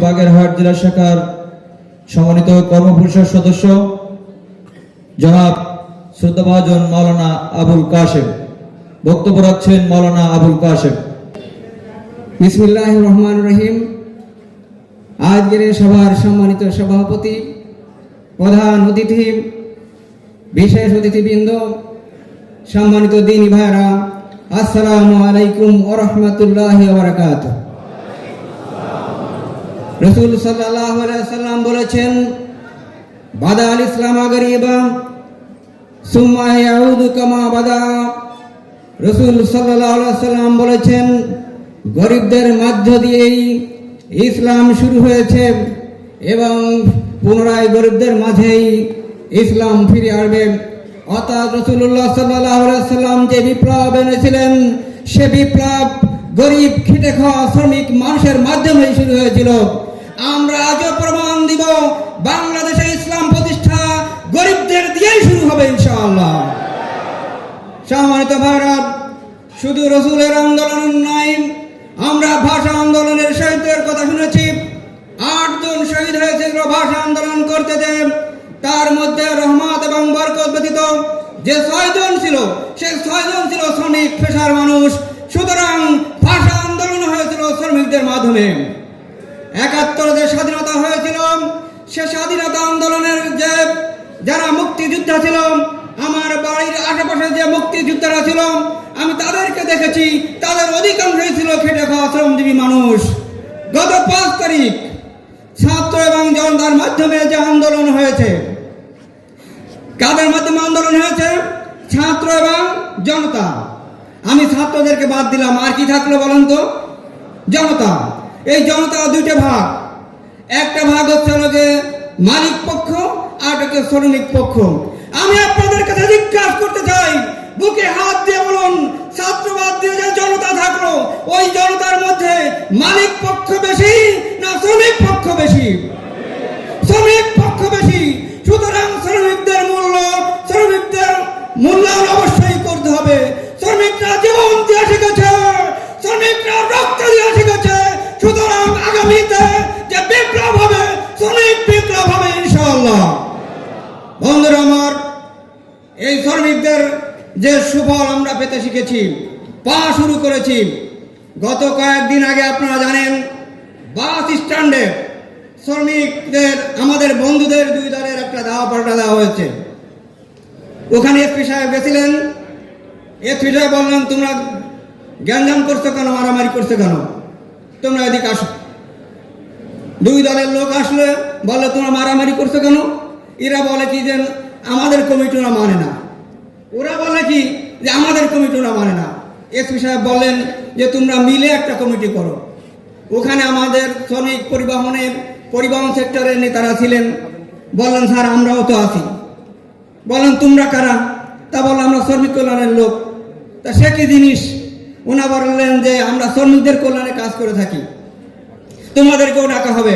বাগেরহাট জেলা শাখার সম্মানিত কর্মপরিষদ সদস্য জনাব শ্রদ্ধাভাজন মাওলানা আবুল কাশেম। বক্তব্য রাখছেন মাওলানা আবুল কাশেম। বিসমিল্লাহির রহমানির রহিম। আজকের সভার সম্মানিত সভাপতি, প্রধান অতিথি, বিশেষ অতিথিবৃন্দ, সম্মানিত দিনী ভাইরা, আসসালামু আলাইকুম ওয়া রাহমাতুল্লাহি ওয়া বারাকাতুহু। রাসূল সাল্লাল্লাহু আলাইহি ওয়াসাল্লাম বলেছেন, বাদা আল ইসলাম গরীবা সুম্মা ইয়াউদু কামা বাদা। রাসূল সাল্লাল্লাহু আলাইহি ওয়াসাল্লাম বলেছেন, গরিবদের মধ্য দিয়েই ইসলাম শুরু হয়েছে এবং পুনরায় গরিবদের মাঝেই ইসলাম ফিরে আসবে। অর্থাৎ রাসূলুল্লাহ সাল্লাল্লাহু আলাইহি ওয়াসাল্লাম যে বিপ্লব এনেছিলেন, সে বিপ্লব গরিব খেটে খাওয়া শ্রমিক মানুষের মাধ্যমেই শুরু হয়েছিল। আমরা আজও প্রমাণ দিব, বাংলাদেশে ইসলাম প্রতিষ্ঠা গরিবদের দিয়েই শুরু হবে ইনশাআল্লাহ। সম্মানিত ভাইরা, শুধু রাসূলের আন্দোলন নয়, আমরা ভাষা আন্দোলনের শহীদদের কথা শুনেছি। 8 জন শহীদ হয়েছিল ভাষা আন্দোলন করতে যে, তার মধ্যে রহমত এবং বরকত ব্যতীত যে 6 জন ছিল, সে 6 জন ছিল শ্রমিক পেশার মানুষ। সুতরাং ভাষা আন্দোলন হয়েছিল শ্রমিকদের মাধ্যমে। 71 যে স্বাধীনতা হয়েছিল, সে স্বাধীনতা আন্দোলনের যে যারা মুক্তিযোদ্ধা ছিল, আমার বাড়ির আশেপাশে যে মুক্তিযোদ্ধারা ছিল, আমি তাদেরকে দেখেছি, তাদের অধিকাংশই ছিল খেটে খাওয়া শ্রমজীবী মানুষ। গত 5 তারিখ ছাত্র এবং জনতার মাধ্যমে যে আন্দোলন হয়েছে, কাদের মাধ্যমে আন্দোলন হয়েছে? ছাত্র এবং জনতা। আমি ছাত্রদেরকে বাদ দিলাম, আর কি থাকলো বলেন তো? জনতা। এই জনতা 2টা ভাগ। একটা ভাগ হচ্ছে যে মালিক পক্ষ, আর একটা শ্রমিক পক্ষ। আমি আপনাদের কাছে জিজ্ঞাসা করতে চাই, বুকে হাত দিয়ে বলুন, ছাত্রবাদ দিয়ে যে জনতা থাকলো, ওই জনতার মধ্যে মালিক পক্ষ বেশি না শ্রমিক পক্ষ বেশি? শ্রমিক পক্ষ বেশি। সুতরাং শ্রমিকদের মূল্যায়ন অবশ্যই করতে হবে। শ্রমিকরা জীবন দিয়ে শিখেছে, শ্রমিকরা রক্ত দিয়ে শিখেছে। সুতরাং আগামীতে যে বিপ্লব হবে, শ্রমিক বিপ্লব হবে ইনশাআল্লাহ। বন্ধুরা আমার, এই শ্রমিকদের যে সুফল আমরা পেতে শিখেছি, পাওয়া শুরু করেছি। গত কয়েকদিন আগে আপনারা জানেন, বাস স্ট্যান্ডে শ্রমিকদের, আমাদের বন্ধুদের 2 দলের একটা দাওয়া পাল্টা দেওয়া হয়েছে। ওখানে এসপি সাহেব গেছিলেন। এসপি সাহেব বললেন, তোমরা গ্যাঞ্জাম করছো কেন, মারামারি করছো কেন, তোমরা এদিকে আসো। 2 দলের লোক আসলে বললে, তোমরা মারামারি করছো কেন? এরা বলে কি যে আমাদের কমিটিরা মানে না। ওরা বলে কি যে আমাদের কমিটিরা মানে না। এসপি সাহেব বললেন যে তোমরা মিলে একটা কমিটি করো। ওখানে আমাদের শ্রমিক পরিবহন সেক্টরের নেতারা ছিলেন। বললেন, স্যার আমরাও তো আছি। বললেন, তোমরা কারা? তা বললো, আমরা শ্রমিক কল্যাণের লোক। তা সে কি জিনিস? ওনা বললেন যে আমরা শ্রমিকদের কল্যাণে কাজ করে থাকি, তোমাদেরকেও ডাকা হবে।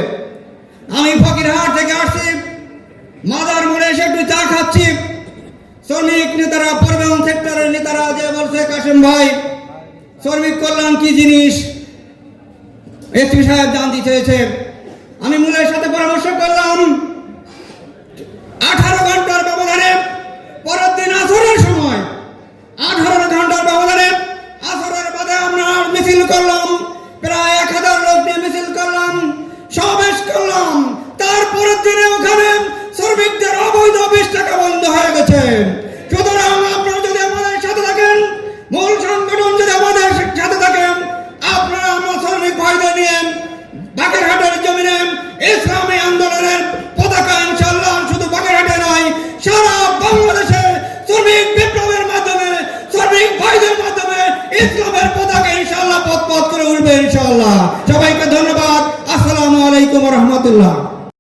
আমি ফকিরহাট থেকে আসছি, মাদার মোড়ে এসে একটু চা খাচ্ছি। শ্রমিক নেতারা, পরিবহন সেক্টরের নেতারা যে বলছে, কাশেম ভাই, শ্রমিক কল্যাণ কি জিনিস এসপি সাহেব জানতে চেয়েছে। আমি মূলের সাথে পরামর্শ করলাম। 18 ঘন্টার ব্যবধানে পরের দিন আসরের সময়, 18 ঘন্টার ব্যবধানে আসরের বাদে আমরা মিছিল করলাম। প্রায় 1000 লোক নিয়ে মিছিল করলাম, সমাবেশ করলাম। তারপরের দিনে ওখানে শ্রমিকদের অবৈধ 20 টাকা বন্ধ হয়ে গেছে। সুতরাং আপনারা যদি আমাদের সাথে থাকেন, মূল সংগঠন যদি আমাদের সাথে থাকেন, আপনারা আমার শ্রমিক ভাইদের নিয়ে বাগেরহাটের জমিনে ইসলামী আন্দোলনের পতাকা ইনশাআল্লাহ শুধু বাগেরহাটে নয়, সারা বাংলাদেশে শ্রমিক বিপ্লবের মাধ্যমে, শ্রমিক ভাইদের মাধ্যমে ইসলামের পতাকা ইনশাআল্লাহ পথ করে উঠবে ইনশাআল্লাহ। সবাইকে ধন্যবাদ। আসসালামু আলাইকুম ওয়া রাহমাতুল্লাহ।